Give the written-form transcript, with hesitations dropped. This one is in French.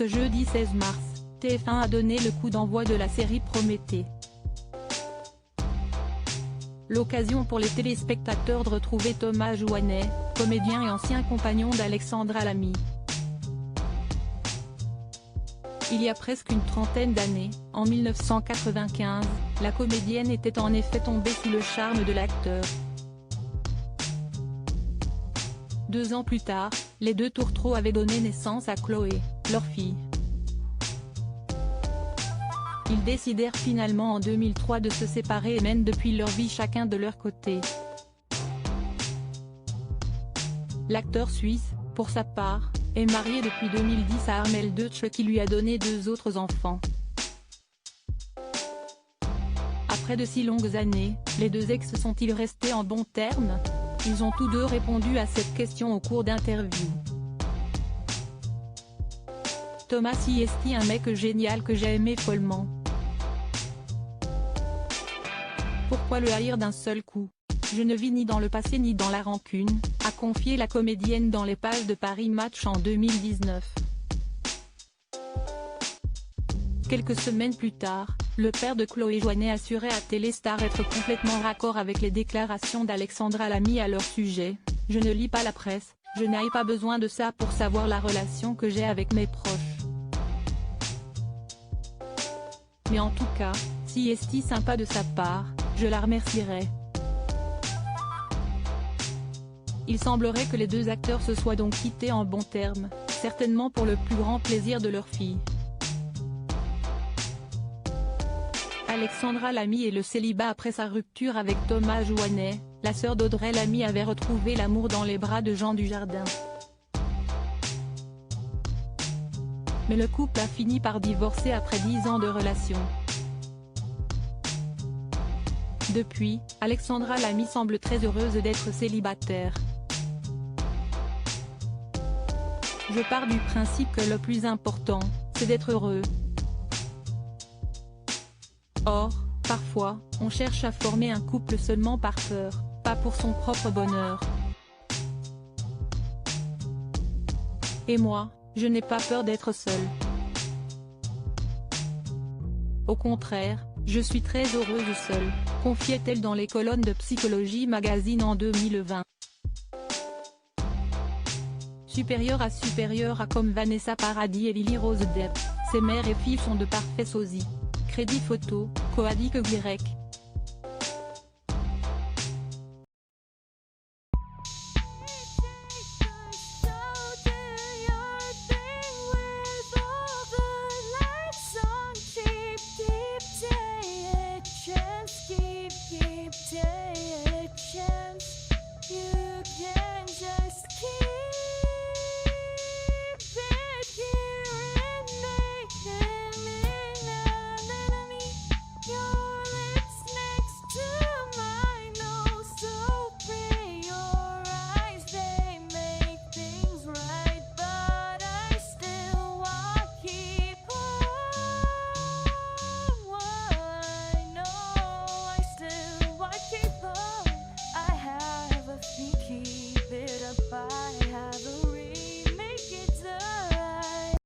Ce jeudi 16 mars, TF1 a donné le coup d'envoi de la série Prométhée. L'occasion pour les téléspectateurs de retrouver Thomas Jouannet, comédien et ancien compagnon d'Alexandra Lamy. Il y a presque une trentaine d'années, en 1995, la comédienne était en effet tombée sous le charme de l'acteur. 2 ans plus tard, les deux tourtereaux avaient donné naissance à Chloé, leur fille. Ils décidèrent finalement en 2003 de se séparer et mènent depuis leur vie chacun de leur côté. L'acteur suisse, pour sa part, est marié depuis 2010 à Armelle Deutsch qui lui a donné 2 autres enfants. Après de si longues années, les deux ex sont-ils restés en bons termes? Ils ont tous deux répondu à cette question au cours d'interviews. Thomas Siesti, un mec génial que j'ai aimé follement. Pourquoi le haïr d'un seul coup? Je ne vis ni dans le passé ni dans la rancune, a confié la comédienne dans les pages de Paris Match en 2019. Quelques semaines plus tard, le père de Chloé Jouannet assurait à Téléstar être complètement raccord avec les déclarations d'Alexandra Lamy à leur sujet. Je ne lis pas la presse, je n'ai pas besoin de ça pour savoir la relation que j'ai avec mes proches. Mais en tout cas, si est sympa de sa part, je la remercierai. Il semblerait que les deux acteurs se soient donc quittés en bons termes, certainement pour le plus grand plaisir de leur fille. Alexandra Lamy et le célibat après sa rupture avec Thomas Jouannet, la sœur d'Audrey Lamy avait retrouvé l'amour dans les bras de Jean Dujardin. Mais le couple a fini par divorcer après 10 ans de relation. Depuis, Alexandra Lamy semble très heureuse d'être célibataire. Je pars du principe que le plus important, c'est d'être heureux. Or, parfois, on cherche à former un couple seulement par peur, pas pour son propre bonheur. Et moi, je n'ai pas peur d'être seule. Au contraire, je suis très heureuse seule, confiait-elle dans les colonnes de Psychologie Magazine en 2020. Supérieure à comme Vanessa Paradis et Lily Rose Depp, ses mères et filles sont de parfaits sosies. Crédit photo, Coadic Y.